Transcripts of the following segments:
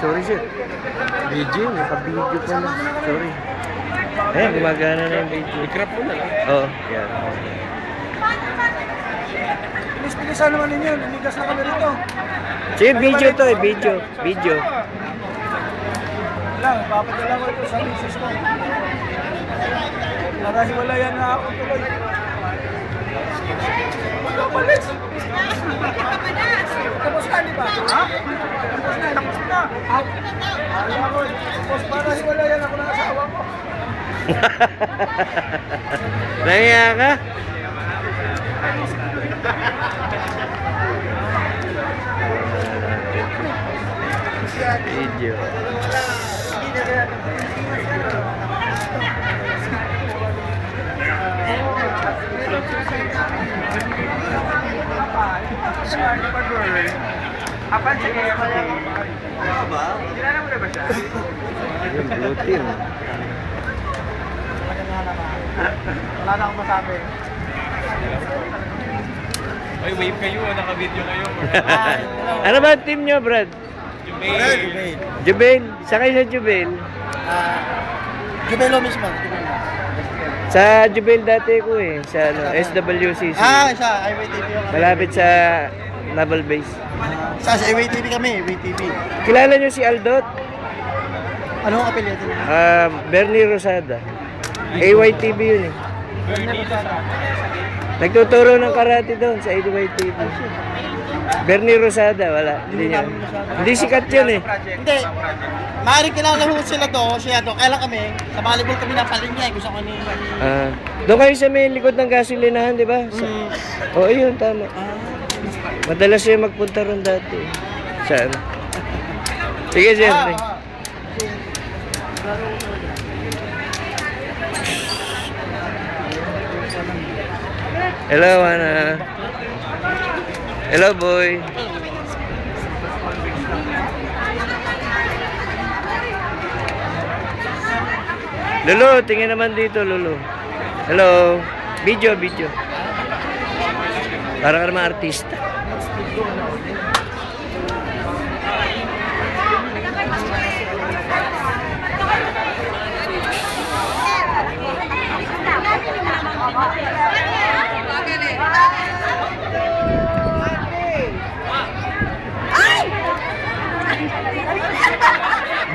Sorry sir. Video, naka-video pa lang. Sorry. Ayan, gumagana na yung video. I-crop mo na lang. Oo, yan. Pilis-bilisan naman ninyo, nanigas na kami rito. Sige, video to eh, video. Video. Lang, papadala ko ito sa misis ko. Narahiwalayan na ako tuloy. Palis! Tapos ka, di ba? Ha? Tapos na. Alam ko, tapos narahiwalayan ako ng asawa ko. Nangyaya ka? Video. Apan sa kaya ba? Kilala mo na ba siya? Yung blue team. Wala na akong masabi. Ay, wave kayo, naka-video kayo. Ano ba ang team nyo, Brad? Jumail. Jubel. Sakay sa Jubel. Jubelo mismo. Sa Jubel dati ko eh. Sa ano, SWCC. Siya, IWTV yung Malapit sa Naval Base. Sa IWTV kami, IWTV. Kilala nyo si Aldot? Ano ang apelyido niya? Bernie Rosada. AYTV yun eh. Nagtuturo ng karate doon sa AYTV. Bernie Rosada, wala. Hindi niya. Hindi sikat yun eh. Hindi. Maaaring kilala ho sila to, siya to. Kailan kami, sa volleyball kami napalinya. Gusto ko ni... Doon kayo sa may likod ng gasolinahan, di ba? Oo, yun, tama. Madalas siya magpunta ron dati. Saan? Sige, siyempre. Hello, Ana. Hello, boy. Lolo, tingin naman dito, Lolo. Hello. Video, video. Para ka naman artista.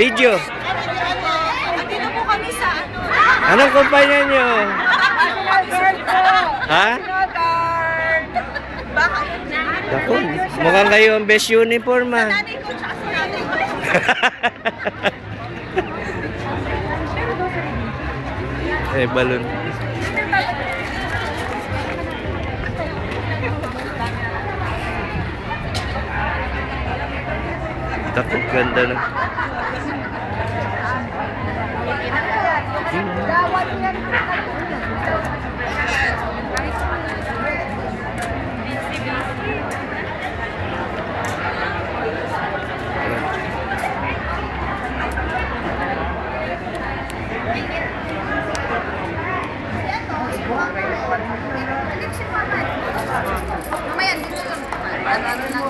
Video. Dito po kami sa ano. Anong kumpanya nyo? Ha? Baka Ako, mukhang kayo ang best uniform ah. nanay ko tsaka sa nanay ko. Balon. Takot, ganda na. Mamaya dito lang. Ano lang.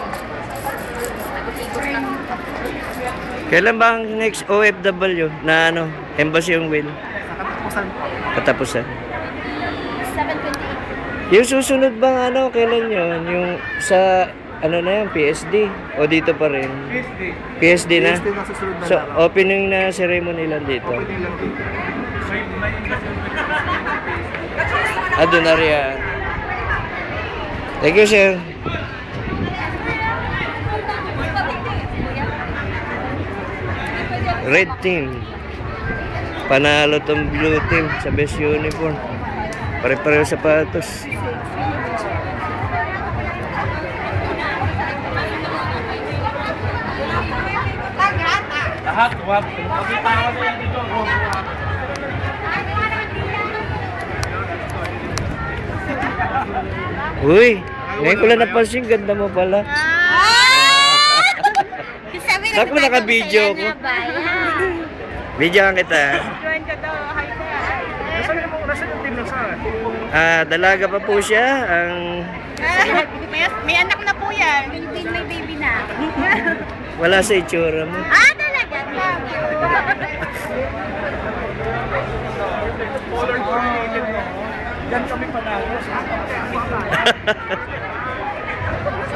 Kailan ba ang next OFW na ano, embassy yung win? Katapusan. 7:28. Yung susunod bang ano, kailan yun? Yung sa, ano na yun, PSD? O dito pa rin? PSD na? PSD na susunod na So, lang. opening na ceremony lang dito. Doon na riyan. Thank you, sir. Red team. Panalo tong blue team sa best uniform. Pare-pareho sapatos. Lahat, wag. Pakita ko na yan dito. Uy, ngayon ko lang napansin, ganda mo pala. Ako naka-video ko. Video ka kita. Nasaan yung team ng saan? Dalaga pa po siya. Ang May anak na po yan. May baby na. Wala sa itsura mo. Ah, talaga? Yan kami panalo.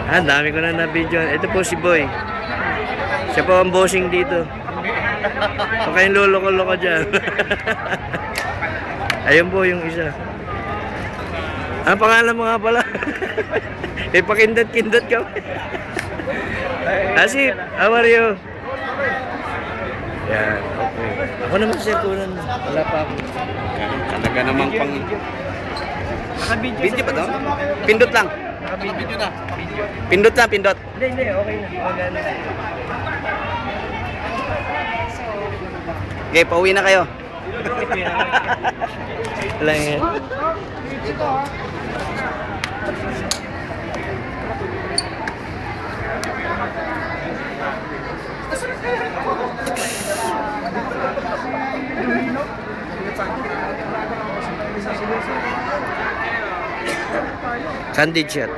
Ang dami ko na na-video. Ito po si Boy. Siya po ang bossing dito. Huwag kayong lolo-lolo dyan. Ayun po yung isa. Ang pangalan mo nga pala. Eh, pakindot-kindot ka. Asif, how are you? Yan, okay. Ako naman siya kunan. Wala pa ako. Talaga namang pang... Video ba to? Pindot lang. Video na. Pindot lang, pindot. Hindi, okay na. Magana. Okay, pauwi na kayo. Wala yan. Candid shot.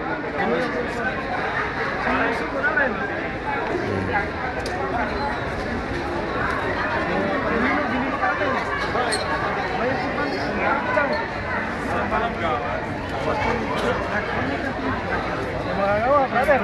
Magawa, brother.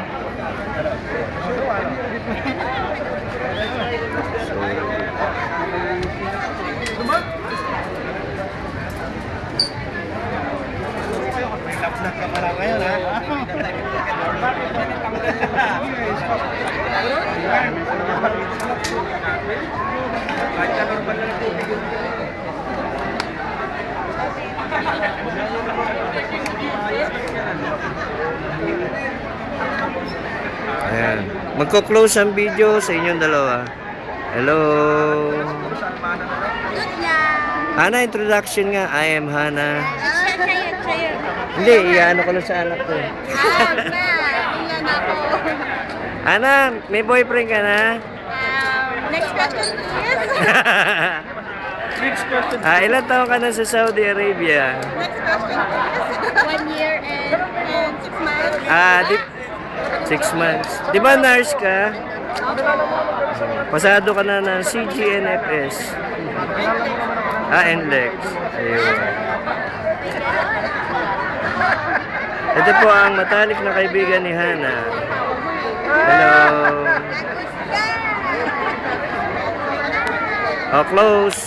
Ayan. Magko-close ang video sa inyong dalawa. Hello. Good niya. Hana, introduction nga. I am Hana. Chair. Hindi, iyaano ko lang sa anak ko. Ah, ba. Ilan ako. Hana, may boyfriend ka na? Next question, please. Next question. Ilan taon ka na sa Saudi Arabia? Next question, please. 1 year and 6 months. 6 months. Di ba nurse ka? Pasado ka na ng CGNFS. NLEX. Ayun. Ito po ang matalik na kaibigan ni Hana. Hello. Oh, close.